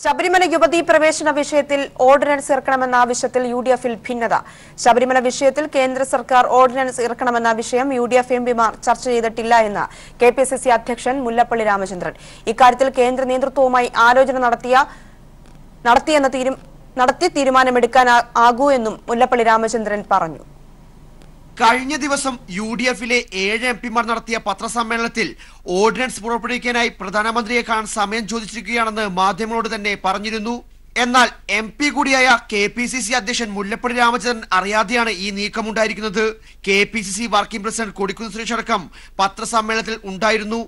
ശബരിമല യുവതീ പ്രവേശന വിഷയത്തിൽ ഓർഡിനൻസ് ഇറക്കണമെന്ന ആവശ്യത്തിൽ യുഡിഎഫിൽ ഭിന്നത. ശബരിമല വിഷയത്തിൽ കേന്ദ്ര സർക്കാർ ഓർഡിനൻസ് ഇറക്കണമെന്ന വിഷയം യുഡിഎഫ് എംപിമാർ ചർച്ച ചെയ്തിട്ടില്ല എന്ന് കെപിസിസി അധ്യക്ഷൻ മുല്ലപ്പള്ളി രാമചന്ദ്രൻ. ഇക്കാര്യത്തിൽ കേന്ദ്ര നേതൃത്വവുമായി ആലോചന നടത്തി തീരുമാനമെടുക്കാനാകൂ എന്നും മുല്ലപ്പള്ളി രാമചന്ദ്രൻ പറഞ്ഞു. കഴിഞ്ഞ ദിവസം യുഡിഎഫിലെ 7 എംപിമാർ നടത്തിയ പത്രസമ്മേളനത്തിൽ ഓർഡിനൻസ് പുറപ്പെടുവിക്കാനായി പ്രധാനമന്ത്രിയെ കാണാൻ സമയം ചോദിച്ചിരിക്കുകയാണെന്ന് മാധ്യമങ്ങളോട് തന്നെ പറഞ്ഞിരുന്നു. എന്നാൽ എംപി കൂടിയായ കെപിസിസി അധ്യക്ഷൻ മുല്ലപ്പള്ളി രാമചന്ദ്രൻ അറിയാതെയാണ് ഈ നീക്കമുണ്ടായിരിക്കുന്നത്. KPCC working president Kodikunnil Suresh അടക്കം പത്രസമ്മേളനത്തിൽ ഉണ്ടായിരുന്നു.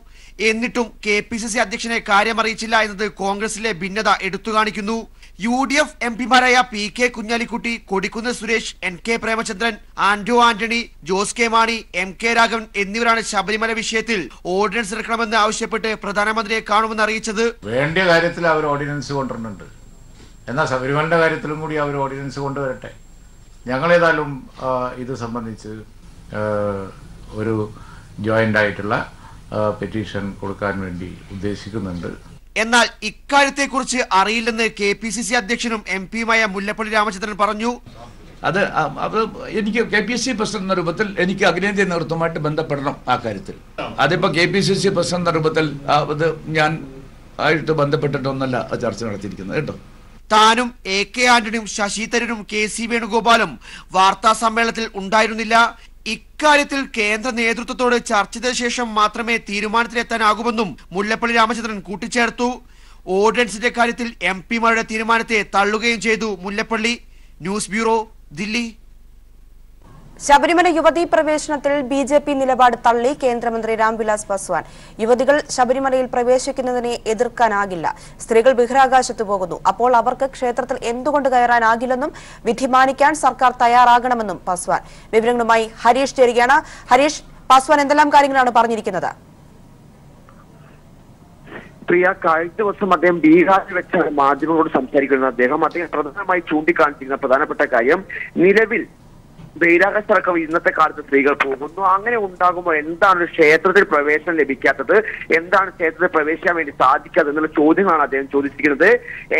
എന്നിട്ടും കെപിസിസി അധ്യക്ഷനെ കാര്യമറിയിച്ചില്ല എന്നത് കോൺഗ്രസിലെ ഭിന്നത എടുത്തുകാണിക്കുന്നു. യുഡിഎഫ് എംപിമാരായ P K Kunhalikutty, Kodikunnil Suresh, N K Premachandran, Anto Antony, Jose K Mani, M K Raghavan എന്നിവരാണ് ശബരിമല വിഷയത്തിൽ ഓർഡിനൻസ് ഇറക്കണമെന്ന് ആവശ്യപ്പെട്ട് പ്രധാനമന്ത്രിയെ കാണുമെന്ന് അറിയിച്ചത്. വേണ്ട കാര്യത്തിൽ അവർ ഓർഡിനൻസ് കൊണ്ടുവരുന്നുണ്ട്. എന്നാൽ ശബരിമലയുടെ കാര്യത്തിലും കൂടി അവർ ഓർഡിനൻസ് കൊണ്ടുവരട്ടെ. ഞങ്ങളേതായാലും ഇത് സംബന്ധിച്ച് ഒരു ജോയിന്റ് ആയിട്ടുള്ള പെറ്റീഷൻ കൊടുക്കാൻ വേണ്ടി ഉദ്ദേശിക്കുന്നുണ്ട്. എന്നാൽ ഇക്കാര്യത്തെക്കുറിച്ച് അറിയില്ലെന്ന് കെപിസിസി അധ്യക്ഷനും എംപിയുമായ മുല്ലപ്പള്ളി രാമചന്ദ്രൻ പറഞ്ഞു. അത് എനിക്ക് കെപിസിസി പ്രസിഡന്റ് എന്ന രൂപത്തിൽ എനിക്ക് അഖിലേന്ത്യാ നേതൃത്വമായിട്ട് ബന്ധപ്പെടണം ആ കാര്യത്തിൽ. അതിപ്പോ കെപിസിസി പ്രസിഡന്റ് എന്ന രൂപത്തിൽ അത് ഞാൻ ആയിട്ട് ബന്ധപ്പെട്ടിട്ടൊന്നല്ല ചർച്ച നടത്തിയിരിക്കുന്നത് കേട്ടോ. താനും എ കെ ആന്റണിയും ശശി തരൂരും കെ സി വേണുഗോപാലും വാർത്താ സമ്മേളനത്തിൽ ഉണ്ടായിരുന്നില്ല. ഇക്കാര്യത്തിൽ കേന്ദ്ര നേതൃത്വത്തോട് ചർച്ച ചെയ്ത ശേഷം മാത്രമേ തീരുമാനത്തിലെത്താനാകുമെന്നും മുല്ലപ്പള്ളി രാമചന്ദ്രൻ കൂട്ടിച്ചേർത്തു. ഓർഡിനൻസിന്റെ കാര്യത്തിൽ എംപിമാരുടെ തീരുമാനത്തെ തള്ളുകയും ചെയ്തു മുല്ലപ്പള്ളി. News bureau, Delhi. ശബരിമല യുവതീ പ്രവേശനത്തിൽ ബിജെപി നിലപാട് തള്ളി കേന്ദ്രമന്ത്രി രാംവിലാസ് പാസ്വാൻ. യുവതികൾ ശബരിമലയിൽ പ്രവേശിക്കുന്നതിനെ എതിർക്കാനാകില്ല. സ്ത്രീകൾ ബഹിരാകാശത്ത് പോകുന്നു. അപ്പോൾ അവർക്ക് ക്ഷേത്രത്തിൽ എന്തുകൊണ്ട് കയറാനാകില്ലെന്നും വിധി മാനിക്കാൻ സർക്കാർ തയ്യാറാകണമെന്നും പാസ്വാൻ. വിവരങ്ങളുമായി ഹരീഷ് ചേരുകയാണ്. ഹരീഷ്, പാസ്വാൻ എന്തെല്ലാം കാര്യങ്ങളാണ് പറഞ്ഞിരിക്കുന്നത്? പ്രിയ, കഴിഞ്ഞ ദിവസം അദ്ദേഹം ബീഹാറിൽ വെച്ചാണ് മാധ്യമങ്ങളോട് സംസാരിക്കുന്നത്. അദ്ദേഹം പ്രധാനമായി ചൂണ്ടിക്കാണിച്ചിരുന്ന പ്രധാനപ്പെട്ട കാര്യം, നിലവിൽ ബഹിരാകാശത്തടക്കം ഇന്നത്തെ കാലത്ത് സ്ത്രീകൾ പോകുന്നു. അങ്ങനെ ഉണ്ടാകുമ്പോൾ എന്താണ് ക്ഷേത്രത്തിൽ പ്രവേശനം ലഭിക്കാത്തത്, എന്താണ് ക്ഷേത്രത്തിൽ പ്രവേശിക്കാൻ വേണ്ടി സാധിക്കാത്തത് എന്നുള്ള ചോദ്യങ്ങളാണ് അദ്ദേഹം ചോദിച്ചിരിക്കുന്നത്.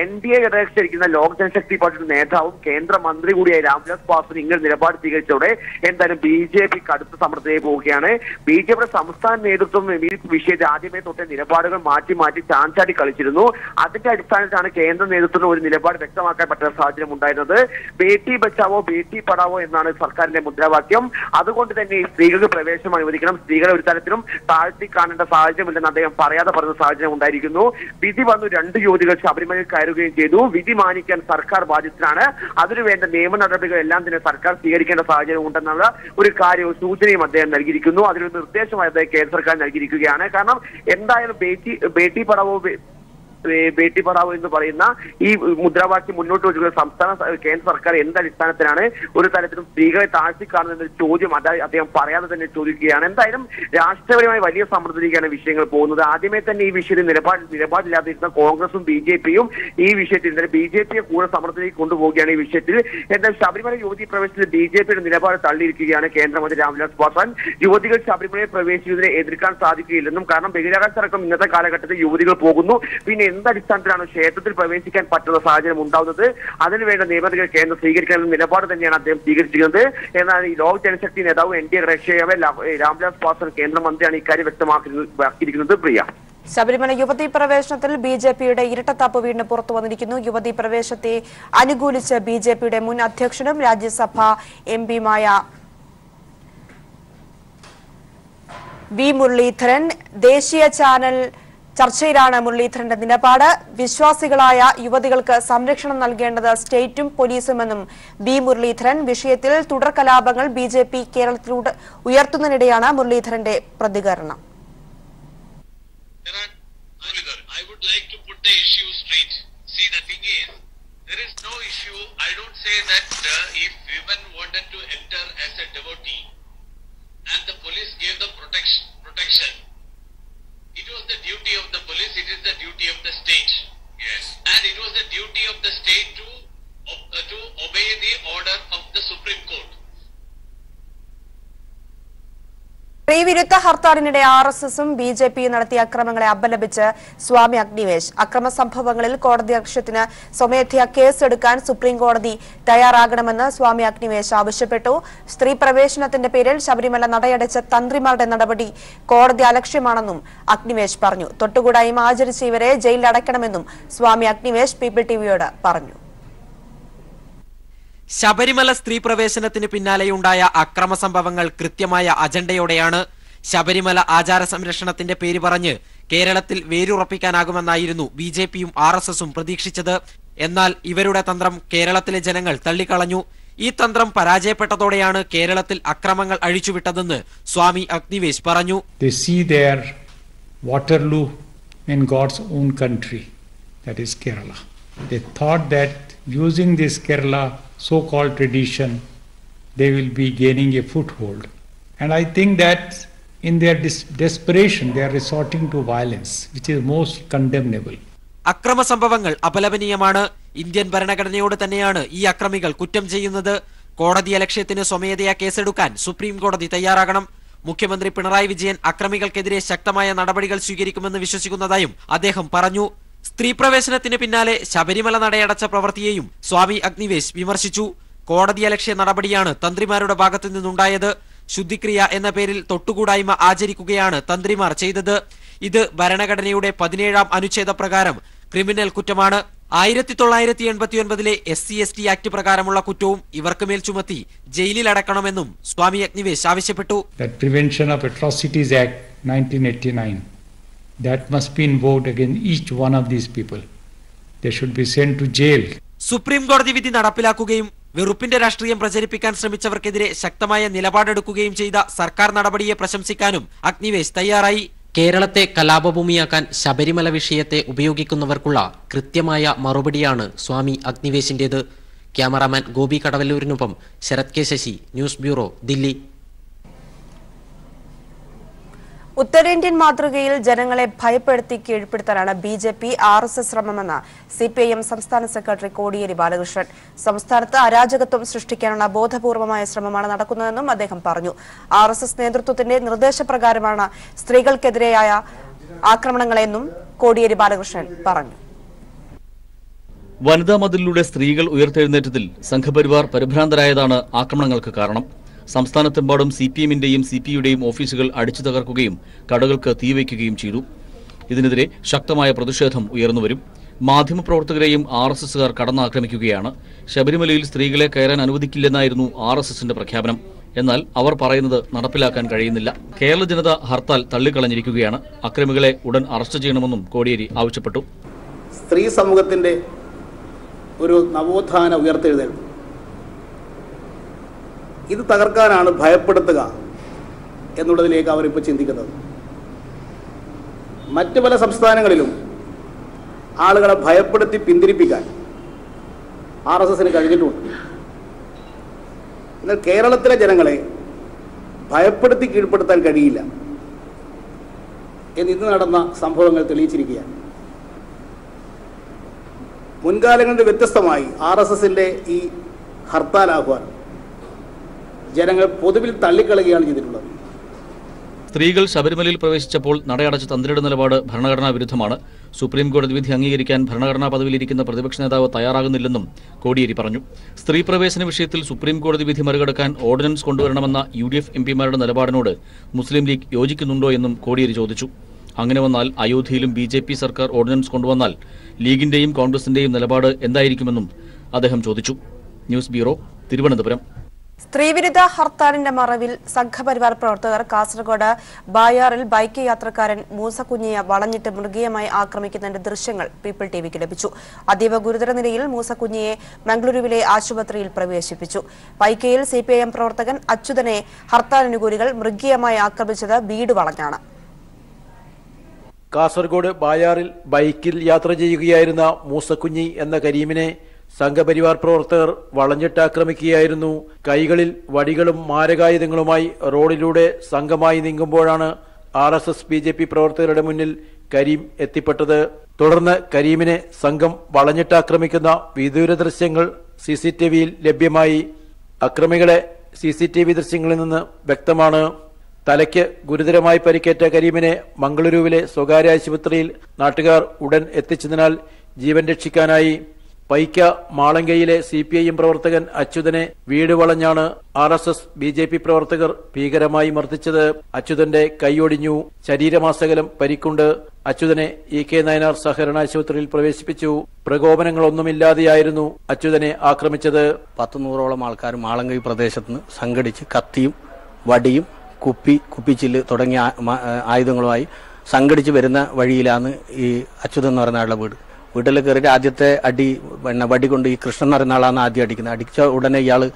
NDA ഘടകത്തിരിക്കുന്ന ലോക് ജനശക്തി പാർട്ടിയുടെ നേതാവും കേന്ദ്രമന്ത്രി കൂടിയായ രാംവിലാസ് പാസ്വാൻ ഇങ്ങനെ നിലപാട് സ്വീകരിച്ചതോടെ എന്തായാലും BJP കടുത്ത സമ്മർദ്ദത്തിലേക്ക് പോവുകയാണ്. BJPയുടെ സംസ്ഥാന നേതൃത്വം ഈ വിഷയത്തിൽ ആദ്യമേ തൊട്ടേ നിലപാടുകൾ മാറ്റി ചാഞ്ചാടി കളിച്ചിരുന്നു. അതിന്റെ അടിസ്ഥാനത്തിലാണ് കേന്ദ്ര നേതൃത്വത്തിന് ഒരു നിലപാട് വ്യക്തമാക്കാൻ പറ്റുന്ന സാഹചര്യം ഉണ്ടായിരുന്നത്. ബേട്ടി ബച്ചാവോ ബേട്ടി പഠാവോ എന്നാണ് സർക്കാരിന്റെ മുദ്രാവാക്യം. അതുകൊണ്ട് തന്നെ സ്ത്രീകൾക്ക് പ്രവേശനം അനുവദിക്കണം, സ്ത്രീകളെ ഒരു തരത്തിലും താഴ്ത്തി കാണേണ്ട സാഹചര്യമില്ലെന്ന് അദ്ദേഹം പറയാതെ പറയുന്ന സാഹചര്യം ഉണ്ടായിരിക്കുന്നു. വിധി വന്നു, 2 യുവതികൾ ശബരിമലയിൽ കയറുകയും ചെയ്തു. വിധി മാനിക്കാൻ സർക്കാർ ബാധ്യസ്ഥനാണ്. അതിനുവേണ്ട നിയമ നടപടികൾ എല്ലാം തന്നെ സർക്കാർ സ്വീകരിക്കേണ്ട സാഹചര്യം ഉണ്ടെന്നുള്ള ഒരു കാര്യവും സൂചനയും അദ്ദേഹം നൽകിയിരിക്കുന്നു. അതിനൊരു നിർദ്ദേശമായി അദ്ദേഹം കേന്ദ്ര സർക്കാർ നൽകിയിരിക്കുകയാണ്. കാരണം എന്തായാലും ബേട്ടി പഠാവോ എന്ന് പറയുന്ന ഈ മുദ്രാവാക്യം മുന്നോട്ട് വെച്ചുള്ള കേന്ദ്ര സർക്കാർ എന്തടിസ്ഥാനത്തിലാണ് ഒരു തരത്തിലും സ്ത്രീകളെ താഴ്ത്തി കാണുന്ന ചോദ്യം അദ്ദേഹം പറയാതെ തന്നെ ചോദിക്കുകയാണ്. എന്തായാലും രാഷ്ട്രീയപരമായി വലിയ സമ്മർദ്ദത്തിലേക്കാണ് വിഷയങ്ങൾ പോകുന്നത്. ആദ്യമേ തന്നെ ഈ വിഷയത്തിൽ നിലപാടില്ലാതിരുന്ന കോൺഗ്രസും BJPയും ഈ വിഷയത്തിൽ BJPയെ കൂടെ സമ്മർദ്ദത്തിലേക്ക് കൊണ്ടുപോവുകയാണ്. ഈ വിഷയത്തിൽ എന്നാൽ ശബരിമല യുവതി പ്രവേശനത്തിൽ BJPയുടെ നിലപാട് തള്ളിയിരിക്കുകയാണ് കേന്ദ്രമന്ത്രി രാംവിലാസ് പാസ്വാൻ. യുവതികൾ ശബരിമലയിൽ പ്രവേശിക്കുന്നതിനെ എതിർക്കാൻ സാധിക്കുകയില്ലെന്നും, കാരണം ബഹിരാകാശത്തടക്കം ഇന്നത്തെ കാലഘട്ടത്തിൽ യുവതികൾ പോകുന്നു. പിന്നെ എന്തടിസ്ഥാനത്തിലാണ് ക്ഷേത്രത്തിൽ പ്രവേശിക്കാൻ പറ്റുന്ന സാഹചര്യം ഉണ്ടാവുന്നത്, അതിനുവേണ്ട നിയമനങ്ങൾ കേന്ദ്രം സ്വീകരിക്കാനുള്ള നിലപാട് തന്നെയാണ് അദ്ദേഹം സ്വീകരിച്ചിരിക്കുന്നത്. എന്നാൽ ഈ ലോക് ജനശക്തി നേതാവ് NDA ഘടകകക്ഷിയായ രാംവിലാസ് പാസ്വാൻ കേന്ദ്രമന്ത്രിയാണ് ഇക്കാര്യം വ്യക്തമാക്കിയിരിക്കുന്നത്. പ്രിയ, ശബരിമല യുവതീ പ്രവേശനത്തിൽ BJPയുടെ ഇരട്ടത്താപ്പ് വീണ്ടും പുറത്തു വന്നിരിക്കുന്നു. യുവതീ പ്രവേശത്തെ അനുകൂലിച്ച് BJPയുടെ മുൻ അധ്യക്ഷനും രാജ്യസഭാ എംപിയുമായ വി മുരളീധരൻ. ദേശീയ ചാനൽ ചർച്ചയിലാണ് മുരളീധരന്റെ നിലപാട്. വിശ്വാസികളായ യുവതികൾക്ക് സംരക്ഷണം നൽകേണ്ടത് സ്റ്റേറ്റും പോലീസുമെന്നും വി മുരളീധരൻ. വിഷയത്തിൽ തുടർ കലാപങ്ങൾ BJP കേരളത്തിലൂടെ ഉയർത്തുന്നതിനിടെയാണ് മുരളീധരന്റെ പ്രതികരണം. It was the duty of the police, it is the duty of the state. Yes. And it was the duty of the state to obey the order of the Supreme Court. സ്ത്രീവിരുദ്ധ ഹർത്താലിനിടെ RSSും BJPയും നടത്തിയ അക്രമങ്ങളെ അപലപിച്ച് സ്വാമി അഗ്നിവേശ്. അക്രമ സംഭവങ്ങളിൽ കോടതിയലക്ഷ്യത്തിന് സ്വമേധയാ കേസെടുക്കാൻ supreme കോടതി തയ്യാറാകണമെന്ന് സ്വാമി അഗ്നിവേശ് ആവശ്യപ്പെട്ടു. സ്ത്രീ പ്രവേശനത്തിന്റെ പേരിൽ ശബരിമല നടയടച്ച തന്ത്രിമാരുടെ നടപടി കോടതി അലക്ഷ്യമാണെന്നും അഗ്നിവേശ് പറഞ്ഞു. തൊട്ടുകൂടായ്മ ആചരിച്ച ഇവരെ ജയിലിലടയ്ക്കണമെന്നും സ്വാമി അഗ്നിവേശ് പീപ്പിൾ ടിവിയോട് പറഞ്ഞു. ശബരിമല സ്ത്രീ പ്രവേശനത്തിന് പിന്നാലെയുണ്ടായ അക്രമ സംഭവങ്ങൾ കൃത്യമായ അജണ്ടയോടെയാണ്. ശബരിമല ആചാര സംരക്ഷണത്തിന്റെ പേര് പറഞ്ഞ് കേരളത്തിൽ വേരുറപ്പിക്കാനാകുമെന്നായിരുന്നു BJPയും RSSും പ്രതീക്ഷിച്ചത്. എന്നാൽ ഇവരുടെ തന്ത്രം കേരളത്തിലെ ജനങ്ങൾ തള്ളിക്കളഞ്ഞു. ഈ തന്ത്രം പരാജയപ്പെട്ടതോടെയാണ് കേരളത്തിൽ അക്രമങ്ങൾ അഴിച്ചുവിട്ടതെന്ന് സ്വാമി അഗ്നിവേശ് പറഞ്ഞു. They see their Waterloo in God's own country, that is Kerala. They thought that using this Kerala so-called tradition, they will be gaining a foothold. And I think that in their desperation, they are resorting to violence, which is most condemnable. അക്രമ സംഭവങ്ങൾ അപലപനീയമാണ്. Indian ഭരണഘടനയോട് തന്നെയാണ് ഈ അക്രമികൾ കുറ്റം ചെയ്യുന്നത്. കോടതിയലക്ഷ്യത്തിന് സ്വമേധയാ കേസെടുക്കാൻ supreme കോടതി തയ്യാറാകണം. മുഖ്യമന്ത്രി പിണറായി വിജയൻ അക്രമികൾക്കെതിരെ ശക്തമായ നടപടികൾ സ്വീകരിക്കുമെന്ന് വിശ്വസിക്കുന്നതായും അദ്ദേഹം പറഞ്ഞു. സ്ത്രീ പ്രവേശനത്തിന് പിന്നാലെ ശബരിമല നടയടച്ച പ്രവൃത്തിയെയും സ്വാമി അഗ്നിവേശ് വിമർശിച്ചു. കോടതിയലക്ഷ്യ നടപടിയാണ് തന്ത്രിമാരുടെ ഭാഗത്തു നിന്നുണ്ടായത്. ശുദ്ധിക്രിയ എന്ന പേരിൽ തൊട്ടുകൂടായ്മ ആചരിക്കുകയാണ് തന്ത്രിമാർ ചെയ്തത്. ഇത് ഭരണഘടനയുടെ 17ാം അനുച്ഛേദ പ്രകാരം ക്രിമിനൽ കുറ്റമാണ്. 1989 SC/ST ആക്ട് പ്രകാരമുള്ള കുറ്റവും ഇവർക്ക് മേൽ ചുമത്തി ജയിലിലടക്കണമെന്നും സ്വാമി അഗ്നിവേശ് ആവശ്യപ്പെട്ടു. Prevention of Atrocities Act 1989 that must be invoked against each one of these people. They should be sent to jail. Supreme കോടതി വിധി നടപ്പിലാക്കുകയും വെറുപ്പിന്റെ രാഷ്ട്രീയം പ്രചരിപ്പിക്കാൻ ശ്രമിച്ചവർക്കെതിരെ ശക്തമായ നിലപാടെടുക്കുകയും ചെയ്ത സർക്കാർ നടപടിയെ പ്രശംസിക്കാനും അഗ്നിവേശ് തയ്യാറായി. കേരളത്തെ കലാപഭൂമിയാക്കാൻ ശബരിമല വിഷയത്തെ ഉപയോഗിക്കുന്നവർക്കുള്ള കൃത്യമായ മറുപടിയാണ് സ്വാമി അഗ്നിവേശിന്റേത്. ക്യാമറാമാൻ ഗോപി കടവല്ലൂരിനൊപ്പം Sarath K Sasi, news bureau, Delhi. ഉത്തരേന്ത്യൻ മാതൃകയിൽ ജനങ്ങളെ ഭയപ്പെടുത്തി കീഴ്പ്പെടുത്താനാണ് BJP RSS ശ്രമമെന്ന് CPIM സംസ്ഥാന സെക്രട്ടറി കോടിയേരി ബാലകൃഷ്ണൻ. സംസ്ഥാനത്ത് അരാജകത്വം സൃഷ്ടിക്കാനുള്ള ബോധപൂർവമായ ശ്രമമാണ് നടക്കുന്നതെന്നും അദ്ദേഹം പറഞ്ഞു. RSS നേതൃത്വത്തിന്റെ നിർദ്ദേശപ്രകാരമാണ് സ്ത്രീകൾക്കെതിരെയായ ആക്രമണങ്ങളെന്നും കോടിയേരി ബാലകൃഷ്ണൻ പറഞ്ഞു. വനിതാ മതിലിലൂടെ സ്ത്രീകൾ ഉയർത്തെഴുന്നേറ്റതിൽ സംഘപരിവാർ പരിഭ്രാന്തരായതാണ് ആക്രമണങ്ങൾക്ക് കാരണം. സംസ്ഥാനത്തെമ്പാടും CPMന്റെയും CPയുടെയും ഓഫീസുകൾ അടിച്ചു തകർക്കുകയും കടകൾക്ക് തീവയ്ക്കുകയും ചെയ്തു. ഇതിനെതിരെ ശക്തമായ പ്രതിഷേധം ഉയർന്നുവരും. മാധ്യമപ്രവർത്തകരെയും RSSകാർ കടന്നാക്രമിക്കുകയാണ്. ശബരിമലയിൽ സ്ത്രീകളെ കയറാൻ അനുവദിക്കില്ലെന്നായിരുന്നു RSSന്റെ പ്രഖ്യാപനം. എന്നാൽ അവർ പറയുന്നത് നടപ്പിലാക്കാൻ കഴിയുന്നില്ല. കേരള ജനത ഹർത്താൽ തള്ളിക്കളഞ്ഞിരിക്കുകയാണ്. അക്രമികളെ ഉടൻ അറസ്റ്റ് ചെയ്യണമെന്നും കോടിയേരി ആവശ്യപ്പെട്ടു. സ്ത്രീ സമൂഹത്തിന്റെ ഒരു നവോത്ഥാന ഉയർത്തെഴുന്നേൽപ്പ് ഇത് തകർക്കാനാണ് ഭയപ്പെടുത്തുക എന്നുള്ളതിലേക്ക് അവരിപ്പോൾ ചിന്തിക്കുന്നത്. മറ്റ് പല സംസ്ഥാനങ്ങളിലും ആളുകളെ ഭയപ്പെടുത്തി പിന്തിരിപ്പിക്കാൻ RSSന് കഴിഞ്ഞിട്ടുണ്ട്. എന്നാൽ കേരളത്തിലെ ജനങ്ങളെ ഭയപ്പെടുത്തി കീഴ്പ്പെടുത്താൻ കഴിയില്ല എന്ന് ഇന്ന് നടന്ന സംഭവങ്ങൾ തെളിയിച്ചിരിക്കുകയാണ്. മുൻകാലങ്ങളുടെ വ്യത്യസ്തമായി RSSന്റെ ഈ ഹർത്താൽ ആഹ്വാനം ജനങ്ങൾ പൊതുവിൽ തള്ളിക്കളയുകയാണ് ചെയ്തിട്ടുള്ളത്. സ്ത്രീകൾ ശബരിമലയിൽ പ്രവേശിച്ചപ്പോൾ നടയടച്ച തന്ത്രിയുടെ നിലപാട് ഭരണഘടനാ വിരുദ്ധമാണ്. സുപ്രീം കോടതി വിധി അംഗീകരിക്കാൻ ഭരണഘടനാ പദവിയിലിരിക്കുന്ന പ്രതിപക്ഷ നേതാവ് തയ്യാറാകുന്നില്ലെന്നും കോടിയേരി പറഞ്ഞു. സ്ത്രീ പ്രവേശന വിഷയത്തിൽ സുപ്രീം കോടതി വിധി മറികടക്കാൻ ഓർഡിനൻസ് കൊണ്ടുവരണമെന്ന UDF MPമാരുടെ നിലപാടിനോട് മുസ്ലിം ലീഗ് യോജിക്കുന്നുണ്ടോ എന്നും കോടിയേരി ചോദിച്ചു. അങ്ങനെ വന്നാൽ അയോധ്യയിലും BJP സർക്കാർ ഓർഡിനൻസ് കൊണ്ടുവന്നാൽ ലീഗിന്റെയും കോൺഗ്രസിന്റെയും നിലപാട് എന്തായിരിക്കുമെന്നും അദ്ദേഹം ചോദിച്ചു. News bureau, Thiruvananthapuram. സ്ത്രീവിരുദ്ധ ഹർത്താലിന്റെ മറവിൽ സംഘപരിവാർ പ്രവർത്തകർ കാസർഗോഡ് ബായാറിൽ ബൈക്ക് യാത്രക്കാരൻ മൂസക്കുഞ്ഞിയെ വളഞ്ഞിട്ട് മൃഗീയമായി ആക്രമിക്കുന്നതിന്റെ ദൃശ്യങ്ങൾ പീപ്പിൾ ടിവിക്ക് ലഭിച്ചു. അതീവ ഗുരുതര നിലയിൽ മൂസക്കുഞ്ഞിയെ മംഗളൂരുവിലെ ആശുപത്രിയിൽ പ്രവേശിപ്പിച്ചു. പൈക്കയിൽ CPIM പ്രവർത്തകൻ അച്യുതനെ ഹർത്താലനുകൂലികൾ മൃഗീയമായി ആക്രമിച്ചത് വീട് വളഞ്ഞാണ്. കാസർഗോഡ് ബായാറിൽ ബൈക്കിൽ യാത്ര ചെയ്യുകയായിരുന്ന മൂസക്കുഞ്ഞി എന്ന കരീമിനെ സംഘപരിവാർ പ്രവർത്തകർ വളഞ്ഞിട്ടാക്രമിക്കുകയായിരുന്നു. കൈകളിൽ വടികളും മാരകായുധങ്ങളുമായി റോഡിലൂടെ സംഘമായി നീങ്ങുമ്പോഴാണ് RSS BJP പ്രവർത്തകരുടെ മുന്നിൽ കരീം എത്തിപ്പെട്ടത്. തുടർന്ന് കരീമിനെ സംഘം വളഞ്ഞിട്ടാക്രമിക്കുന്ന വിദൂര ദൃശ്യങ്ങൾ CCTVയിൽ ലഭ്യമായി. അക്രമികളെ CCTV ദൃശ്യങ്ങളിൽ നിന്ന് വ്യക്തമാണ്. തലയ്ക്ക് ഗുരുതരമായി പരിക്കേറ്റ കരീമിനെ മംഗളൂരുവിലെ സ്വകാര്യ ആശുപത്രിയിൽ നാട്ടുകാർ ഉടൻ എത്തിച്ചതിനാൽ ജീവൻ രക്ഷിക്കാനായി പൈക്ക മാളങ്കയിലെ CPIM പ്രവർത്തകൻ അച്യുതനെ വീട് വളഞ്ഞാണ് RSS BJP പ്രവർത്തകർ ഭീകരമായി മർദ്ദിച്ചത്. അച്യുതന്റെ കൈയൊടിഞ്ഞു, ശരീരമാസകലം പരിക്കുണ്ട്. അച്യുതനെ EK നായനാർ സഹകരണ ആശുപത്രിയിൽ പ്രവേശിപ്പിച്ചു. പ്രകോപനങ്ങളൊന്നുമില്ലാതെയായിരുന്നു അച്യുതനെ ആക്രമിച്ചത്. 100-100ഓളം ആൾക്കാർ മാളങ്കൈ പ്രദേശത്ത് നിന്ന് സംഘടിച്ച് കത്തിയും വടിയും കുപ്പിച്ചില്ല് തുടങ്ങിയ ആയുധങ്ങളുമായി സംഘടിച്ച് വരുന്ന വഴിയിലാണ് ഈ അച്യുതൻ എന്ന് പറയുന്ന ആളുടെ വീട്ടിൽ കയറിയിട്ട് ആദ്യത്തെ അടി വടി കൊണ്ട് ഈ കൃഷ്ണൻ എന്ന് പറയുന്ന ആളാണ് ആദ്യം അടിക്കുന്നത്. അടിച്ച ഉടനെ ഇയാള്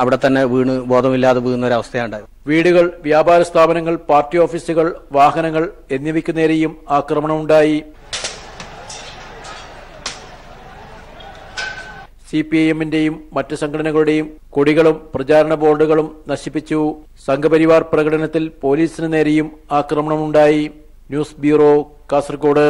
അവിടെ തന്നെ വീണ് ബോധമില്ലാതെ വീഴുന്ന ഒരു അവസ്ഥയുണ്ടായത്. വീടുകൾ, വ്യാപാര സ്ഥാപനങ്ങൾ, പാർട്ടി ഓഫീസുകൾ, വാഹനങ്ങൾ എന്നിവയ്ക്കു നേരെയും ആക്രമണമുണ്ടായി. CPIMന്റെയും മറ്റ് സംഘടനകളുടെയും കൊടികളും പ്രചാരണ ബോർഡുകളും നശിപ്പിച്ചു. സംഘപരിവാർ പ്രകടനത്തിൽ പോലീസിന് നേരെയും ആക്രമണമുണ്ടായി. News bureau, Kasaragod.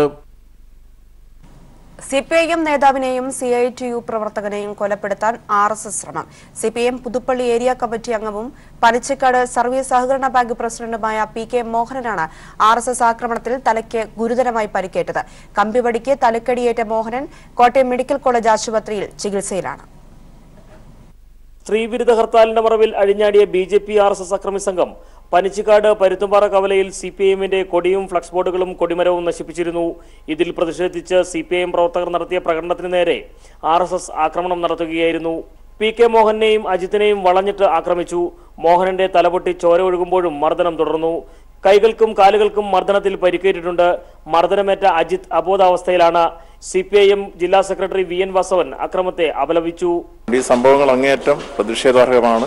CPIM നേതാവിനെയും CITU പ്രവർത്തകനെയും കൊലപ്പെടുത്താൻ RSS ശ്രമം. CPIM പുതുപ്പള്ളി ഏരിയ കമ്മിറ്റി അംഗവും പനച്ചിക്കാട് സർവീസ് സഹകരണ ബാങ്ക് പ്രസിഡന്റുമായ PK മോഹനനാണ് RSS ആക്രമണത്തിൽ തലയ്ക്ക് ഗുരുതരമായി പരിക്കേറ്റത്. കമ്പിവടിക്ക് തലക്കടിയേറ്റ മോഹനൻ കോട്ടയം മെഡിക്കൽ കോളേജ് ആശുപത്രിയിൽ ചികിത്സയിലാണ്. സ്ത്രീവിരുദ്ധ ഹർത്താലിന്റെ മറവിൽ അഴിഞ്ഞാടിയ BJP RSS അക്രമി സംഘം പനിച്ചിക്കാട് പരുത്തുംപാറ കവലയിൽ CPIMന്റെ കൊടിയും ഫ്ലക്സ് ബോർഡുകളും കൊടിമരവും നശിപ്പിച്ചിരുന്നു. ഇതിൽ പ്രതിഷേധിച്ച് CPIM പ്രവർത്തകർ നടത്തിയ പ്രകടനത്തിന് നേരെ RSS ആക്രമണം നടത്തുകയായിരുന്നു. PK മോഹനെയും അജിത്തിനെയും വളഞ്ഞിട്ട് ആക്രമിച്ചു. മോഹനന്റെ തലപൊട്ടി ചോര ഒഴുകുമ്പോഴും മർദ്ദനം തുടർന്നു. കൈകൾക്കും കാലുകൾക്കും മർദ്ദനത്തിൽ പരിക്കേറ്റിട്ടുണ്ട്. മർദ്ദനമേറ്റ അജിത്ത് അബോധാവസ്ഥയിലാണ്. CPIM ജില്ലാ സെക്രട്ടറി VN വാസവൻ അക്രമത്തെ അപലപിച്ചു. ഈ സംഭവങ്ങൾ അങ്ങേയറ്റം പ്രതിഷേധാർഹമാണ്.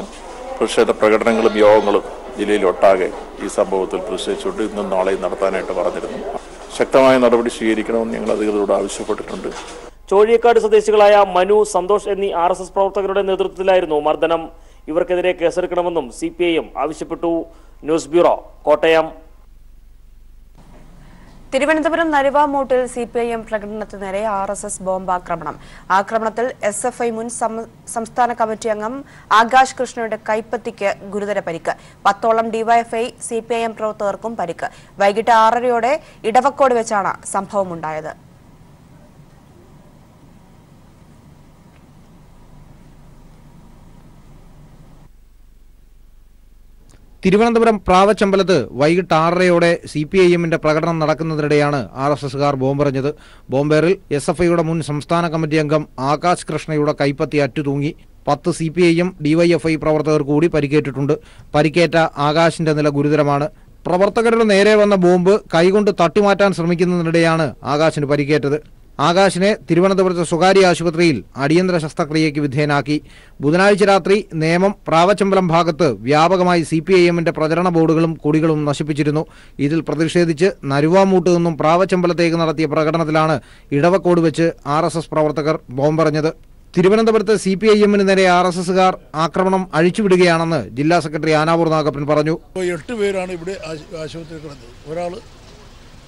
പ്രതിഷേധ പ്രകടനങ്ങളും യോഗങ്ങളും ജില്ലയിലൊട്ടാകെ ഈ സംഭവത്തിൽ പ്രതിഷേധിച്ചുകൊണ്ട് ഇന്നും നാളെയും നടത്താനായിട്ട് പറഞ്ഞിരുന്നു. ശക്തമായ നടപടി സ്വീകരിക്കണമെന്ന് ഞങ്ങൾ അധികൃതരോട് ആവശ്യപ്പെട്ടിട്ടുണ്ട്. ചോഴിയക്കാട് സ്വദേശികളായ മനു, സന്തോഷ് എന്നീ RSS പ്രവർത്തകരുടെ നേതൃത്വത്തിലായിരുന്നു മർദ്ദനം. ഇവർക്കെതിരെ കേസെടുക്കണമെന്നും CPIM ആവശ്യപ്പെട്ടു. News bureau, Kottayam. തിരുവനന്തപുരം നരുവാമൂട്ടിൽ CPIM പ്രകടനത്തിന് നേരെ RSS ബോംബാക്രമണം. ആക്രമണത്തിൽ SFI മുൻ സംസ്ഥാന കമ്മിറ്റി അംഗം ആകാശ് കൃഷ്ണയുടെ കൈപ്പത്തിക്ക് ഗുരുതര പരിക്ക്. 10ഓളം DYFI CPIM പ്രവർത്തകർക്കും പരിക്ക്. വൈകിട്ട് 6:30യോടെ ഇടവക്കോട് വെച്ചാണ് സംഭവമുണ്ടായത്. തിരുവനന്തപുരം പ്രാവച്ചമ്പലത്ത് വൈകിട്ട് 6:30യോടെ CPIMന്റെ പ്രകടനം നടക്കുന്നതിനിടെയാണ് RSSകാർ ബോംബെറിഞ്ഞത്. ബോംബേറിൽ SFIയുടെ മുൻ സംസ്ഥാന കമ്മിറ്റി അംഗം ആകാശ് കൃഷ്ണയുടെ കൈപ്പത്തി അറ്റുതൂങ്ങി. 10 CPIM DYFI പ്രവർത്തകർ കൂടി പരിക്കേറ്റിട്ടുണ്ട്. പരിക്കേറ്റ ആകാശിന്റെ നില ഗുരുതരമാണ്. പ്രവർത്തകരുടെ നേരെ വന്ന ബോംബ് കൈകൊണ്ട് തട്ടിമാറ്റാൻ ശ്രമിക്കുന്നതിനിടെയാണ് ആകാശിന് പരിക്കേറ്റത്. ആകാശിനെ തിരുവനന്തപുരത്തെ സ്വകാര്യ ആശുപത്രിയിൽ അടിയന്തര ശസ്ത്രക്രിയയ്ക്ക് വിധേയനാക്കി. ബുധനാഴ്ച രാത്രി നേമം പ്രാവച്ചമ്പലം ഭാഗത്ത് വ്യാപകമായി CPIMന്റെ പ്രചരണ ബോർഡുകളും കൊടികളും നശിപ്പിച്ചിരുന്നു. ഇതിൽ പ്രതിഷേധിച്ച് നരുവാമൂട്ട് നിന്നും പ്രാവച്ചമ്പലത്തേക്ക് നടത്തിയ പ്രകടനത്തിലാണ് ഇടവക്കോട് വെച്ച് RSS പ്രവർത്തകർ ബോംബെറിഞ്ഞത്. തിരുവനന്തപുരത്ത് CPIMന് നേരെ RSSകാർ ആക്രമണം അഴിച്ചുവിടുകയാണെന്ന് ജില്ലാ സെക്രട്ടറി ആനാവൂർ നാഗപ്പൻ പറഞ്ഞു. 8 പേരാണ് ഇവിടെ ആശുപത്രിയിൽ കിടന്നത്. ഒരാൾ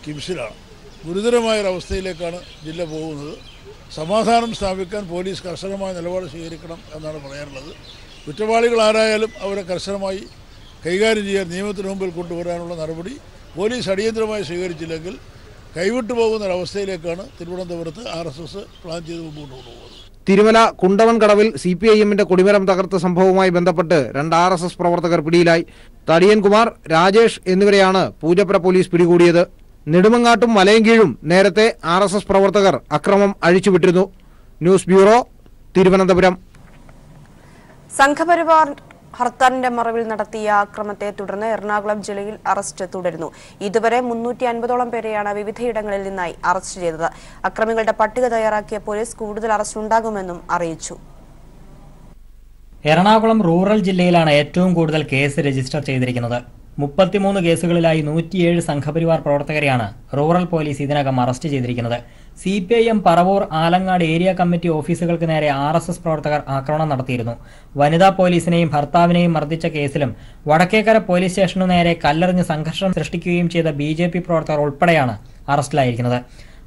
കിംസിലാണ്. ഗുരുതരമായൊരവസ്ഥയിലേക്കാണ് ജില്ല പോകുന്നത്. സമാധാനം സ്ഥാപിക്കാൻ പോലീസ് കർശനമായ നിലപാട് സ്വീകരിക്കണം എന്നാണ് പറയാനുള്ളത്. കുറ്റവാളികൾ ആരായാലും അവരെ കർശനമായി കൈകാര്യം ചെയ്യാൻ നിയമത്തിന് മുമ്പിൽ കൊണ്ടുവരാനുള്ള നടപടി പോലീസ് അടിയന്തരമായി സ്വീകരിച്ചില്ലെങ്കിൽ കൈവിട്ടു പോകുന്നൊരവസ്ഥയിലേക്കാണ് തിരുവനന്തപുരത്ത് RSS പ്ലാൻ ചെയ്ത് മുമ്പോട്ട് കൊണ്ടുപോകുന്നത്. തിരുമല കുണ്ടവൻ കടവിൽ CPIMന്റെ കൊടിമരം തകർത്ത സംഭവവുമായി ബന്ധപ്പെട്ട് 2 RSS പ്രവർത്തകർ പിടിയിലായി. തടിയൻകുമാർ, രാജേഷ് എന്നിവരെയാണ് പൂജപ്പുര പോലീസ് പിടികൂടിയത്. നെടുമങ്ങാട്ടും മലയങ്കീഴും നേരത്തെ RSS പ്രവർത്തകർ അക്രമം അഴിച്ചുവിട്ടിരുന്നു. News bureau, Thiruvananthapuram. സംഘപരിവാർ ഹർത്താലിന്റെ മറവിൽ നടത്തിയ ആക്രമണത്തെ തുടർന്ന് എറണാകുളം ജില്ലയിൽ അറസ്റ്റ് തുടരുന്നു. ഇതുവരെ 350ഓളം പേരെയാണ് വിവിധയിടങ്ങളിൽ നിന്നായി അറസ്റ്റ് ചെയ്തത്. അക്രമികളുടെ പട്ടിക തയ്യാറാക്കിയ പോലീസ് കൂടുതൽ അറസ്റ്റ് ഉണ്ടാകുമെന്നും അറിയിച്ചു. എറണാകുളം റൂറൽ ജില്ലയിലാണ് ഏറ്റവും കൂടുതൽ കേസ് രജിസ്റ്റർ ചെയ്തിരിക്കുന്നത്. 33 കേസുകളിലായി 107 സംഘപരിവാർ പ്രവർത്തകരെയാണ് റൂറൽ പോലീസ് ഇതിനകം അറസ്റ്റ് ചെയ്തിരിക്കുന്നത്. CPIM Paravur, Alangad area committee ഓഫീസുകൾക്ക് നേരെ RSS പ്രവർത്തകർ ആക്രമണം നടത്തിയിരുന്നു. വനിതാ പോലീസിനെയും ഭർത്താവിനെയും മർദ്ദിച്ച കേസിലും വടക്കേക്കര പോലീസ് സ്റ്റേഷനു നേരെ കല്ലെറിഞ്ഞ് സംഘർഷം സൃഷ്ടിക്കുകയും ചെയ്ത BJP പ്രവർത്തകർ ഉൾപ്പെടെയാണ് അറസ്റ്റിലായിരിക്കുന്നത്.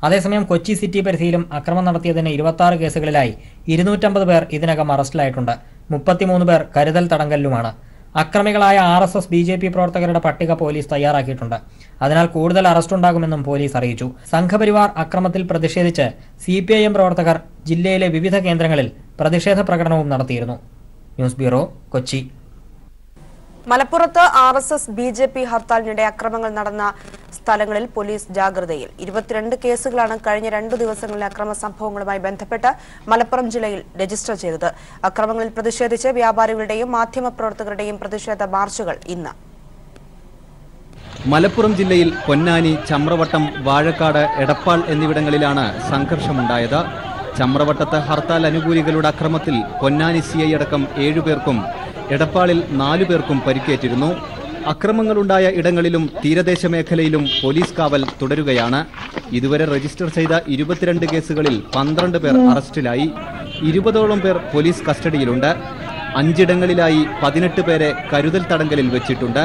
അതേസമയം കൊച്ചി സിറ്റി പരിധിയിലും അക്രമം നടത്തിയതിന് 26 കേസുകളിലായി 250 പേർ ഇതിനകം അറസ്റ്റിലായിട്ടുണ്ട്. 33 പേർ കരുതൽ തടങ്കലിലുമാണ്. അക്രമികളായ RSS BJP പ്രവർത്തകരുടെ പട്ടിക പോലീസ് തയ്യാറാക്കിയിട്ടുണ്ട്. അതിനാൽ കൂടുതൽ അറസ്റ്റുണ്ടാകുമെന്നും പോലീസ് അറിയിച്ചു. സംഘപരിവാർ അക്രമത്തിൽ പ്രതിഷേധിച്ച് CPIM പ്രവർത്തകർ ജില്ലയിലെ വിവിധ കേന്ദ്രങ്ങളിൽ പ്രതിഷേധ പ്രകടനവും നടത്തിയിരുന്നു. News bureau, Kochi. മലപ്പുറത്ത് RSS BJP ഹർത്താലിനിടെ അക്രമങ്ങൾ നടന്ന സ്ഥലങ്ങളിൽ പോലീസ് ജാഗ്രതയിൽ. 22 കേസുകളാണ് കഴിഞ്ഞ 2 ദിവസങ്ങളിലെ അക്രമ സംഭവങ്ങളുമായി ബന്ധപ്പെട്ട് മലപ്പുറം ജില്ലയിൽ രജിസ്റ്റർ ചെയ്തത്. അക്രമങ്ങളിൽ പ്രതിഷേധിച്ച് വ്യാപാരികളുടെയും മാധ്യമപ്രവർത്തകരുടെയും പ്രതിഷേധ മാർച്ചുകൾ ഇന്ന്. മലപ്പുറം ജില്ലയിൽ പൊന്നാനി, ചമ്രവട്ടം, വാഴക്കാട്, എടപ്പാൾ എന്നിവിടങ്ങളിലാണ് സംഘർഷമുണ്ടായത്. ചമ്രവട്ടത്ത് ഹർത്താൽ അനുകൂലികളുടെ അക്രമത്തിൽ പൊന്നാനി CI അടക്കം 7 പേർക്കും എടപ്പാളിൽ 4 പേർക്കും പരിക്കേറ്റിരുന്നു. അക്രമങ്ങളുണ്ടായ ഇടങ്ങളിലും തീരദേശ മേഖലയിലും പോലീസ് കാവൽ തുടരുകയാണ്. ഇതുവരെ രജിസ്റ്റർ ചെയ്ത 22 കേസുകളിൽ 12 പേർ അറസ്റ്റിലായി. 20ഓളം പേർ പോലീസ് കസ്റ്റഡിയിലുണ്ട്. 5 ഇടങ്ങളിലായി 18 പേരെ കരുതൽ തടങ്കലിൽ വെച്ചിട്ടുണ്ട്.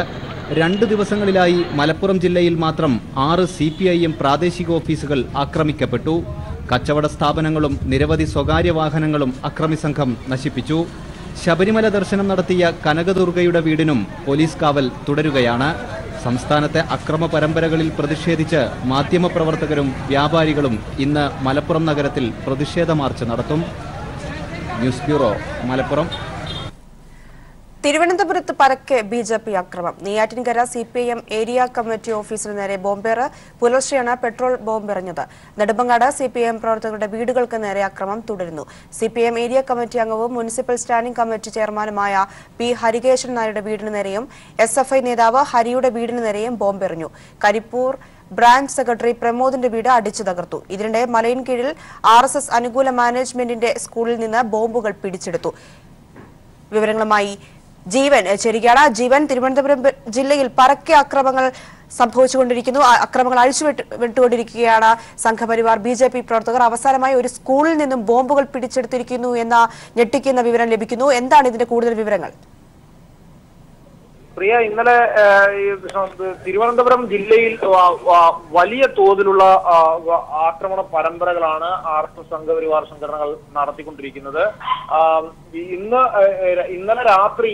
2 ദിവസങ്ങളിലായി മലപ്പുറം ജില്ലയിൽ മാത്രം 6 CPIM പ്രാദേശിക ഓഫീസുകൾ ആക്രമിക്കപ്പെട്ടു. കച്ചവട സ്ഥാപനങ്ങളും നിരവധി സ്വകാര്യ വാഹനങ്ങളും അക്രമി സംഘം നശിപ്പിച്ചു. ശബരിമല ദർശനം നടത്തിയ കനകദുർഗയുടെ വീടിനും പോലീസ് കാവൽ തുടരുകയാണ്. സംസ്ഥാനത്തെ അക്രമ പരമ്പരകളിൽ പ്രതിഷേധിച്ച് മാധ്യമപ്രവർത്തകരും വ്യാപാരികളും ഇന്ന് മലപ്പുറം നഗരത്തിൽ പ്രതിഷേധ മാർച്ച് നടത്തും. News bureau, Malappuram. തിരുവനന്തപുരത്ത് പരക്കെ BJP അക്രമം. നെയ്യാറ്റിൻകര CPIM ഏരിയ കമ്മിറ്റി ഓഫീസിന് നേരെ ബോംബേറ്. പുലർച്ചെയാണ് പെട്രോൾ ബോംബെറിഞ്ഞത്. നെടുമങ്ങാട് CPIM പ്രവർത്തകരുടെ വീടുകൾക്ക് നേരെ അക്രമം തുടരുന്നു. CPIM ഏരിയ കമ്മിറ്റി അംഗവും മുനിസിപ്പൽ സ്റ്റാൻഡിംഗ് കമ്മിറ്റി ചെയർമാനുമായ P. ഹരികേശൻ നായരുടെ വീടിന് നേരെയും SFI നേതാവ് ഹരിയുടെ വീടിന് നേരെയും ബോംബെറിഞ്ഞു. കരിപ്പൂർ ബ്രാഞ്ച് സെക്രട്ടറി പ്രമോദിന്റെ വീട് അടിച്ചു തകർത്തു. ഇതിനിടെ മലയിൻകീഴിൽ RSS അനുകൂല മാനേജ്മെന്റിന്റെ സ്കൂളിൽ നിന്ന് ബോംബുകൾ പിടിച്ചെടുത്തു. വിവരങ്ങളുമായി ജീവൻ ചേരുകയാണ്. ജീവൻ, തിരുവനന്തപുരം ജില്ലയിൽ പരക്കെ അക്രമങ്ങൾ സംഭവിച്ചുകൊണ്ടിരിക്കുന്നു. അക്രമങ്ങൾ അഴിച്ചുവിട്ടുകൊണ്ടിരിക്കുകയാണ് സംഘപരിവാർ BJP പ്രവർത്തകർ. അവസാനമായി ഒരു സ്കൂളിൽ നിന്നും ബോംബുകൾ പിടിച്ചെടുത്തിരിക്കുന്നു എന്ന ഞെട്ടിക്കുന്ന വിവരം ലഭിക്കുന്നു. എന്താണ് ഇതിന്റെ കൂടുതൽ വിവരങ്ങൾ? പ്രിയ, ഇന്നലെ തിരുവനന്തപുരം ജില്ലയിൽ വലിയ തോതിലുള്ള ആക്രമണ പരമ്പരകളാണ് RSS സംഘപരിവാർ സംഘടനകൾ നടത്തിക്കൊണ്ടിരിക്കുന്നത്. ഇന്നലെ രാത്രി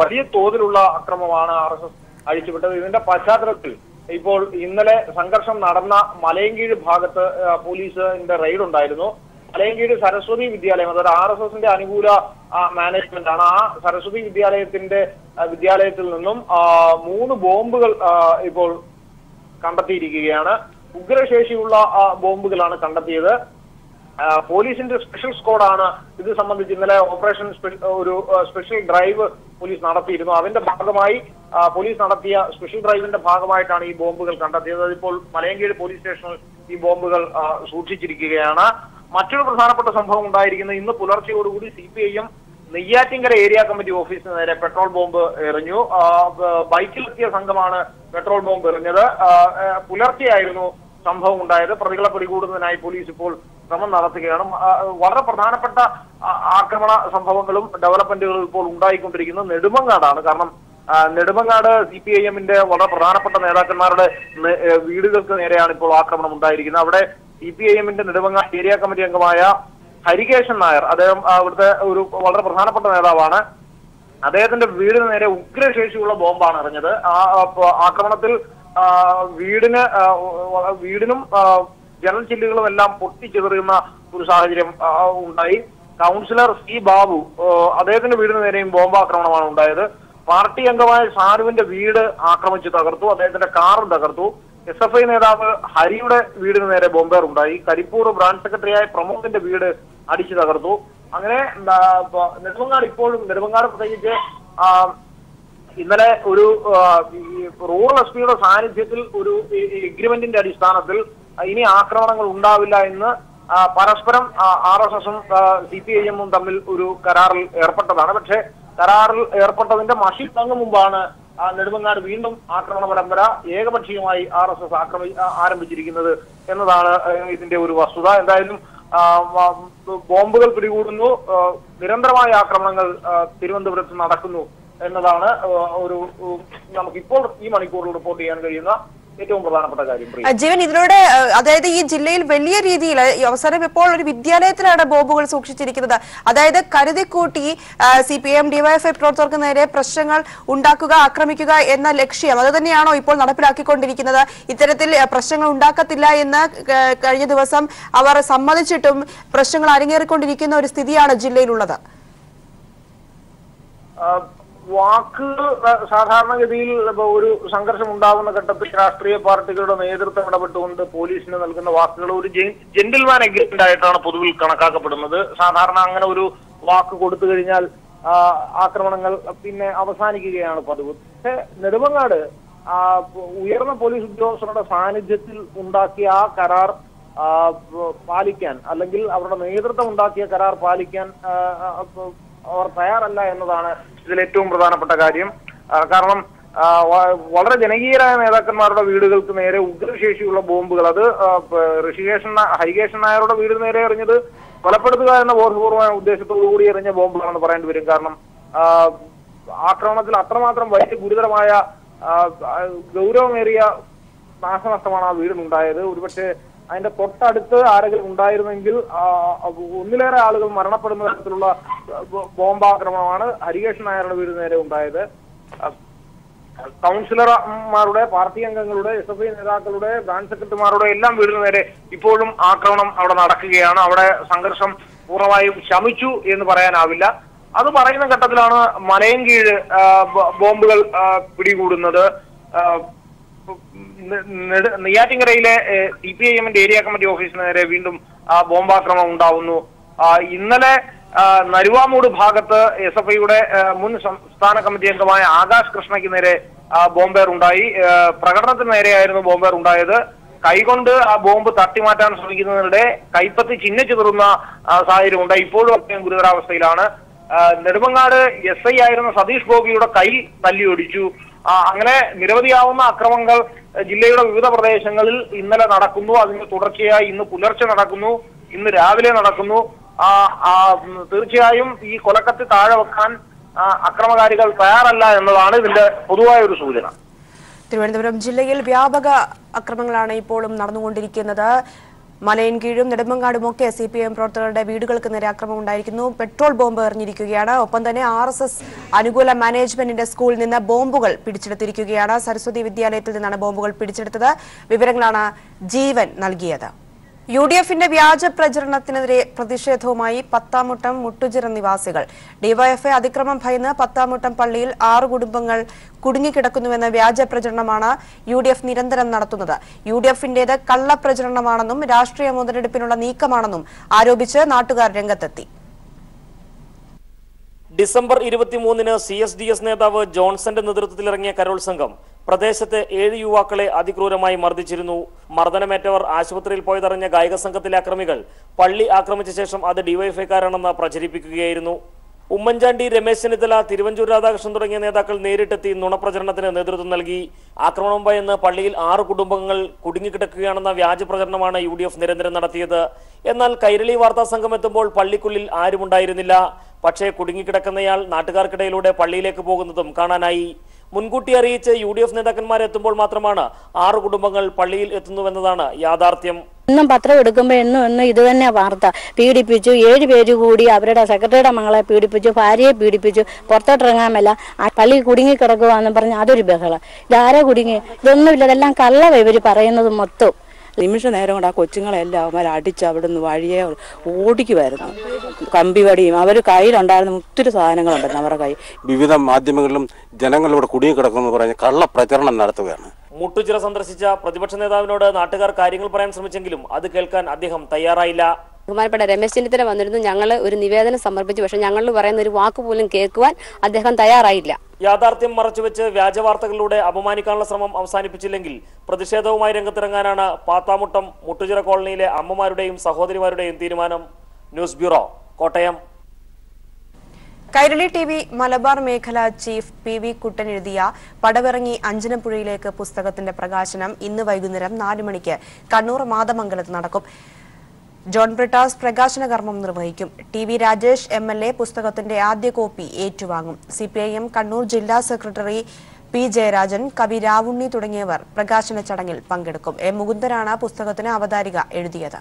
വലിയ തോതിലുള്ള അക്രമമാണ് RSS അഴിച്ചുവിട്ടത്. ഇതിന്റെ പശ്ചാത്തലത്തിൽ ഇപ്പോൾ ഇന്നലെ സംഘർഷം നടന്ന മലയൻകീഴ് ഭാഗത്ത് പോലീസിന്റെ റെയ്ഡ് ഉണ്ടായിരുന്നു. മലയൻകീഴ് സരസ്വതി വിദ്യാലയം, അതായത് RSSന്റെ അനുകൂല മാനേജ്മെന്റ് ആണ്. ആ സരസ്വതി വിദ്യാലയത്തിൽ നിന്നും 3 ബോംബുകൾ ഇപ്പോൾ കണ്ടെത്തിയിരിക്കുകയാണ്. ഉഗ്രശേഷിയുള്ള ബോംബുകളാണ് കണ്ടെത്തിയത്. പോലീസിന്റെ സ്പെഷ്യൽ സ്ക്വാഡാണ് ഇത് സംബന്ധിച്ച് ഇന്നലെ ഓപ്പറേഷൻ ഒരു സ്പെഷ്യൽ ഡ്രൈവ് പോലീസ് നടത്തിയിരുന്നു. അതിന്റെ ഭാഗമായി പോലീസ് നടത്തിയ സ്പെഷ്യൽ ഡ്രൈവിന്റെ ഭാഗമായിട്ടാണ് ഈ ബോംബുകൾ കണ്ടെത്തിയത്. അതിപ്പോൾ മലയൻകീഴ് പോലീസ് സ്റ്റേഷനിൽ ഈ ബോംബുകൾ സൂക്ഷിച്ചിരിക്കുകയാണ്. മറ്റൊരു പ്രധാനപ്പെട്ട സംഭവം ഉണ്ടായിരിക്കുന്നത് ഇന്ന് പുലർച്ചയോടുകൂടി CPIM നെയ്യാറ്റിൻകര ഏരിയ കമ്മിറ്റി ഓഫീസിന് നേരെ പെട്രോൾ ബോംബ് എറിഞ്ഞു. ബൈക്കിലെത്തിയ സംഘമാണ് പെട്രോൾ ബോംബ് എറിഞ്ഞത്. പുലർച്ചെയായിരുന്നു സംഭവം ഉണ്ടായത്. പ്രതികളെ പിടികൂടുന്നതിനായി പോലീസ് ഇപ്പോൾ ശ്രമം നടത്തുകയാണ്. വളരെ പ്രധാനപ്പെട്ട ആക്രമണ സംഭവങ്ങളും ഡെവലപ്മെന്റുകളും ഇപ്പോൾ ഉണ്ടായിക്കൊണ്ടിരിക്കുന്നത് നെടുമങ്ങാടാണ്. കാരണം നെടുമങ്ങാട് CPIMന്റെ വളരെ പ്രധാനപ്പെട്ട നേതാക്കന്മാരുടെ വീടുകൾക്ക് നേരെയാണ് ഇപ്പോൾ ആക്രമണം ഉണ്ടായിരിക്കുന്നത്. അവിടെ CPIMന്റെ നെടുമങ്ങാട് ഏരിയ കമ്മിറ്റി അംഗമായ ഹരികേശൻ നായർ, അദ്ദേഹം അവിടുത്തെ ഒരു വളരെ പ്രധാനപ്പെട്ട നേതാവാണ്. അദ്ദേഹത്തിന്റെ വീടിന് നേരെ ഉഗ്രശേഷിയുള്ള ബോംബാണ് എറിഞ്ഞത്. ആ ആക്രമണത്തിൽ വീടിനും ജനൽ ചില്ലുകളും എല്ലാം പൊട്ടിച്ചെറിയുന്ന ഒരു സാഹചര്യം ഉണ്ടായി. Councillor C. ബാബു, അദ്ദേഹത്തിന്റെ വീടിന് നേരെയും ബോംബാക്രമണമാണ് ഉണ്ടായത്. പാർട്ടി അംഗമായ ഷാനുവിന്റെ വീട് ആക്രമിച്ച് തകർത്തു. അദ്ദേഹത്തിന്റെ കാറും തകർത്തു. SFI നേതാവ് ഹരിയുടെ വീടിന് നേരെ ബോംബേർ ഉണ്ടായി. കരിപ്പൂർ ബ്രാഞ്ച് സെക്രട്ടറിയായ പ്രമോദിന്റെ വീട് അടിച്ചു തകർത്തു. അങ്ങനെ നെടുമങ്ങാട് പ്രത്യേകിച്ച് ഇന്നലെ ഒരു റൂറൽ SPയുടെ സാന്നിധ്യത്തിൽ ഒരു എഗ്രിമെന്റിന്റെ അടിസ്ഥാനത്തിൽ ഇനി ആക്രമണങ്ങൾ ഉണ്ടാവില്ല എന്ന് പരസ്പരം RSSും CPIMും തമ്മിൽ ഒരു കരാറിൽ ഏർപ്പെട്ടതാണ്. പക്ഷേ കരാറിൽ ഏർപ്പെട്ടതിന്റെ മഷിത്തങ്ങ് മുമ്പാണ് നെടുമങ്ങാട് വീണ്ടും ആക്രമണ പരമ്പര ഏകപക്ഷീയമായി RSS ആരംഭിച്ചിരിക്കുന്നത് എന്നതാണ് ഇതിന്റെ ഒരു വസ്തുത. എന്തായാലും ബോംബുകൾ പിടികൂടുന്നു, നിരന്തരമായ ആക്രമണങ്ങൾ തിരുവനന്തപുരത്ത് നടക്കുന്നു എന്നതാണ് നമുക്കിപ്പോൾ ഈ മണിക്കൂറിൽ റിപ്പോർട്ട് ചെയ്യാൻ കഴിയുന്ന ഏറ്റവും പ്രധാനപ്പെട്ട കാര്യം. ജീവൻ, ഇതിലൂടെ അതായത് ഈ ജില്ലയിൽ വലിയ രീതിയിൽ അവസാനം ഇപ്പോൾ ഒരു വിദ്യാലയത്തിലാണ് ബോംബുകൾ സൂക്ഷിച്ചിരിക്കുന്നത്. അതായത് കരുതിക്കൂട്ടി CPM DYFI പ്രവർത്തകർക്ക് നേരെ പ്രശ്നങ്ങൾ ഉണ്ടാക്കുക, ആക്രമിക്കുക എന്ന ലക്ഷ്യം അത് തന്നെയാണോ ഇപ്പോൾ നടപ്പിലാക്കിക്കൊണ്ടിരിക്കുന്നത്? ഇത്തരത്തിൽ പ്രശ്നങ്ങൾ ഉണ്ടാക്കത്തില്ല എന്ന് കഴിഞ്ഞ ദിവസം അവർ സമ്മതിച്ചിട്ടും പ്രശ്നങ്ങൾ അരങ്ങേറിക്കൊണ്ടിരിക്കുന്ന ഒരു സ്ഥിതിയാണ് ജില്ലയിലുള്ളത്. വാക്കുകൾ സാധാരണഗതിയിൽ ഒരു സംഘർഷം ഉണ്ടാകുന്ന ഘട്ടത്തിൽ രാഷ്ട്രീയ പാർട്ടികളുടെ നേതൃത്വം ഇടപെട്ടുകൊണ്ട് പോലീസിന് നൽകുന്ന വാക്കുകൾ ഒരു ജെന്റിൽമാൻ എഗ്രിമെന്റ് ആയിട്ടാണ് പൊതുവിൽ കണക്കാക്കപ്പെടുന്നത്. സാധാരണ അങ്ങനെ ഒരു വാക്ക് കൊടുത്തു കഴിഞ്ഞാൽ ആക്രമണങ്ങൾ പിന്നെ അവസാനിക്കുകയാണ് പതിവ്. പക്ഷേ നെടുമങ്ങാട് ഉയർന്ന പോലീസ് ഉദ്യോഗസ്ഥരുടെ സാന്നിധ്യത്തിൽ ഉണ്ടാക്കിയ ആ കരാർ പാലിക്കാൻ, അല്ലെങ്കിൽ അവരുടെ നേതൃത്വം ഉണ്ടാക്കിയ കരാർ പാലിക്കാൻ അവർ തയ്യാറല്ല എന്നതാണ് ഇതിൽ ഏറ്റവും പ്രധാനപ്പെട്ട കാര്യം. കാരണം വളരെ ജനകീയരായ നേതാക്കന്മാരുടെ വീടുകൾക്ക് നേരെ ഉഗ്രശേഷിയുള്ള ബോംബുകൾ, അത് ഹരികേശൻ നായരുടെ വീടിന് നേരെ എറിഞ്ഞത് കൊലപ്പെടുത്തുക എന്ന ബോധപൂർവമായ ഉദ്ദേശത്തോടു കൂടി എറിഞ്ഞ ബോംബുകളാണെന്ന് പറയേണ്ടി വരും. കാരണം ആക്രമണത്തിൽ അത്രമാത്രം വലിയ ഗുരുതരമായ ഗൗരവമേറിയ നാശനഷ്ടമാണ് ആ വീടിനുണ്ടായത്. ഒരുപക്ഷെ അതിന്റെ തൊട്ടടുത്ത് ആരെങ്കിലും ഉണ്ടായിരുന്നെങ്കിൽ ഒന്നിലേറെ ആളുകൾ മരണപ്പെടുന്ന തരത്തിലുള്ള ബോംബാക്രമണമാണ് ഹരികേശൻ നായരുടെ വീടിന് നേരെ ഉണ്ടായത്. കൗൺസിലർമാരുടെ, പാർട്ടി അംഗങ്ങളുടെ, SFI നേതാക്കളുടെ, ബ്രാഞ്ച് സെക്രട്ടറിമാരുടെ എല്ലാം വീടിന് നേരെ ഇപ്പോഴും ആക്രമണം അവിടെ നടക്കുകയാണ്. അവിടെ സംഘർഷം പൂർണ്ണമായും ശമിച്ചു എന്ന് പറയാനാവില്ല. അത് പറയുന്ന ഘട്ടത്തിലാണ് മലയൻകീഴ് ബോംബുകൾ പിടികൂടുന്നത്. നെയ്യാറ്റിൻകരയിലെ CPIM ഏരിയ കമ്മിറ്റി ഓഫീസിന് നേരെ വീണ്ടും ബോംബാക്രമണം ഉണ്ടാവുന്നു. ഇന്നലെ നരുവാമൂട് ഭാഗത്ത് SFIയുടെ മുൻ സംസ്ഥാന കമ്മിറ്റി അംഗമായ ആകാശ് കൃഷ്ണയ്ക്ക് നേരെ ബോംബേർ ഉണ്ടായി. പ്രകടനത്തിന് നേരെയായിരുന്നു ബോംബേർ ഉണ്ടായത്. കൈകൊണ്ട് ആ ബോംബ് തട്ടിമാറ്റാൻ ശ്രമിക്കുന്നതിനിടെ കൈപ്പത്തി ചിഹ്നിച്ചിതറുന്ന സാഹചര്യമുണ്ട്. ഇപ്പോഴും അദ്ദേഹം ഗുരുതരാവസ്ഥയിലാണ്. നെടുമങ്ങാട് SI ആയിരുന്ന സതീഷ് ഗോപിയുടെ കൈ തല്ലിയൊടിച്ചു. അങ്ങനെ നിരവധിയാവുന്ന അക്രമങ്ങൾ ജില്ലയുടെ വിവിധ പ്രദേശങ്ങളിൽ ഇന്നലെ നടക്കുന്നു. അതിന്റെ തുടർച്ചയായി ഇന്ന് പുലർച്ചെ നടക്കുന്നു, ഇന്ന് രാവിലെ നടക്കുന്നു. തീർച്ചയായും ഈ കൊലക്കത്തി താഴെ വെക്കാൻ അക്രമകാരികൾ തയ്യാറല്ല എന്നതാണ് ഇതിന്റെ പൊതുവായ ഒരു സൂചന. തിരുവനന്തപുരം ജില്ലയിൽ വ്യാപക അക്രമങ്ങളാണ് ഇപ്പോഴും നടന്നുകൊണ്ടിരിക്കുന്നത്. മലയൻകീഴും നെടുമങ്ങാടുമൊക്കെ CPIM പ്രവർത്തകരുടെ വീടുകൾക്ക് നേരെ ആക്രമണം ഉണ്ടായിരിക്കുന്നു. പെട്രോൾ ബോംബ് എറിഞ്ഞിരിക്കുകയാണ്. ഒപ്പം തന്നെ RSS അനുകൂല മാനേജ്മെന്റിന്റെ സ്കൂളിൽ നിന്ന് ബോംബുകൾ പിടിച്ചെടുത്തിരിക്കുകയാണ്. സരസ്വതി വിദ്യാലയത്തിൽ നിന്നാണ് ബോംബുകൾ പിടിച്ചെടുത്തത്. വിവരങ്ങളാണ് ജീവൻ നൽകിയത്. UDFന്റെ വ്യാജ പ്രചരണത്തിനെതിരെ പ്രതിഷേധവുമായി പത്താമുട്ടം മുട്ടുചിറ നിവാസികൾ. DYFI അതിക്രമം ഭയന്ന് പത്താമുട്ടം പള്ളിയിൽ 6 കുടുംബങ്ങൾ കുടുങ്ങിക്കിടക്കുന്നുവെന്ന വ്യാജ പ്രചരണമാണ് UDF നിരന്തരം നടത്തുന്നത്. UDFന്റേത് കള്ളപ്രചരണമാണെന്നും രാഷ്ട്രീയ മുതലെടുപ്പിനുള്ള നീക്കമാണെന്നും ആരോപിച്ച് നാട്ടുകാർ രംഗത്തെത്തി. ഡിസംബർ 23-ന് CSDS നേതാവ് ജോൺസന്റെ നേതൃത്വത്തിലിറങ്ങിയ കരോൾ സംഘം പ്രദേശത്തെ 7 യുവാക്കളെ അതിക്രൂരമായി മർദ്ദിച്ചിരുന്നു. മർദ്ദനമേറ്റവർ ആശുപത്രിയിൽ പോയതറിഞ്ഞ ഗായിക സംഘത്തിലെ അക്രമികൾ പള്ളി ആക്രമിച്ച ശേഷം അത് DYFIക്കാരാണെന്ന് പ്രചരിപ്പിക്കുകയായിരുന്നു. ഉമ്മൻചാണ്ടി, രമേശ് ചെന്നിത്തല, തിരുവഞ്ചൂർ രാധാകൃഷ്ണൻ തുടങ്ങിയ നേതാക്കൾ നേരിട്ടെത്തി നുണപ്രചരണത്തിന് നേതൃത്വം നൽകി. ആക്രമണം ഭയന്ന് പള്ളിയിൽ 6 കുടുംബങ്ങൾ കുടുങ്ങിക്കിടക്കുകയാണെന്ന വ്യാജ പ്രചരണമാണ് UDF നിരന്തരം നടത്തിയത്. എന്നാൽ കൈരളി വാർത്താ സംഘം എത്തുമ്പോൾ പള്ളിക്കുള്ളിൽ ആരുമുണ്ടായിരുന്നില്ല. പക്ഷേ കുടുങ്ങിക്കിടക്കുന്നയാൾ നാട്ടുകാർക്കിടയിലൂടെ പള്ളിയിലേക്ക് പോകുന്നതും കാണാനായി. മുൻകൂട്ടി അറിയിച്ച് UDF നേതാക്കന്മാരെത്തുമ്പോൾ മാത്രമാണ് 6 കുടുംബങ്ങൾ പള്ളിയിൽ എത്തുന്നുവെന്നതാണ് യാഥാർത്ഥ്യം. ഇന്നും പത്രം എടുക്കുമ്പോൾ എന്നും ഇത് തന്നെ വാർത്ത. പീഡിപ്പിച്ചു, 7 പേര് കൂടി അവരുടെ സെക്രട്ടറിയുടെ മകളെ പീഡിപ്പിച്ചു, ഭാര്യയെ പീഡിപ്പിച്ചു, പുറത്തോട്ടിറങ്ങാമല്ല, പള്ളി കുടുങ്ങിക്കിടക്കുവാന്ന് പറഞ്ഞ് അതൊരു ബഹളം. ഇതാരെ കുടുങ്ങി? ഇതൊന്നുമില്ല, ഇതെല്ലാം കള്ളവ ഇവർ പറയുന്നത് മൊത്തം. നിമിഷ നേരം കൊണ്ട് ആ കൊച്ചുങ്ങളെല്ലാം അവന്മാർ അടിച്ച് അവിടെ നിന്ന് വഴിയെ ഓടിക്കുമായിരുന്നു. കമ്പിവടിയും അവർ കയ്യിലുണ്ടായിരുന്ന ഒത്തിരി സാധനങ്ങളുണ്ടായിരുന്നു അവരുടെ കയ്യിൽ. വിവിധ മാധ്യമങ്ങളിലും ജനങ്ങളിവിടെ കുടുങ്ങിക്കിടക്കുന്നു പറഞ്ഞ് കള്ളപ്രചരണം നടത്തുകയാണ്. മുട്ടുചിറ സന്ദർശിച്ച പ്രതിപക്ഷ നേതാവിനോട് നാട്ടുകാർ കാര്യങ്ങൾ പറയാൻ ശ്രമിച്ചെങ്കിലും അത് കേൾക്കാൻ അദ്ദേഹം തയ്യാറായില്ല. ബഹുമാനപ്പെട്ട രമേശ് ചെന്നിത്തല വന്നിരുന്നു. ഞങ്ങൾ ഒരു നിവേദനം സമർപ്പിച്ചു. പക്ഷെ ഞങ്ങൾ പറയുന്ന ഒരു വാക്ക് പോലും കേൾക്കുവാൻ അദ്ദേഹം തയ്യാറായില്ല. യാഥാർത്ഥ്യം മറച്ചുവെച്ച് വ്യാജവാർത്തകളിലൂടെ അപമാനിക്കാനുള്ള ശ്രമം അവസാനിപ്പിച്ചില്ലെങ്കിൽ പ്രതിഷേധവുമായി രംഗത്തിറങ്ങാനാണ് പാത്താമുട്ടം മുട്ടുചിറ കോളനിയിലെ അമ്മമാരുടെയും സഹോദരിമാരുടെയും തീരുമാനം. News bureau, Kottayam. Kairali TV Malabar മേഖല ചീഫ് PV കുട്ടൻ എഴുതിയ പടവിറങ്ങി അഞ്ചനപ്പുഴയിലേക്ക് പുസ്തകത്തിന്റെ പ്രകാശനം ഇന്ന് വൈകുന്നേരം 4 മണിക്ക് കണ്ണൂർ മാതമംഗലത്ത് നടക്കും. ജോൺ ബ്രിട്ടാസ് പ്രകാശന കർമ്മം നിർവഹിക്കും. TV രാജേഷ് MLA പുസ്തകത്തിന്റെ ആദ്യ കോപ്പി ഏറ്റുവാങ്ങും. CPIM കണ്ണൂർ ജില്ലാ സെക്രട്ടറി പി ജയരാജൻ, കവി രാവുണ്ണി തുടങ്ങിയവർ പ്രകാശന ചടങ്ങിൽ പങ്കെടുക്കും. എ മുകുന്ദനാണ് പുസ്തകത്തിന് അവതാരിക എഴുതിയത്.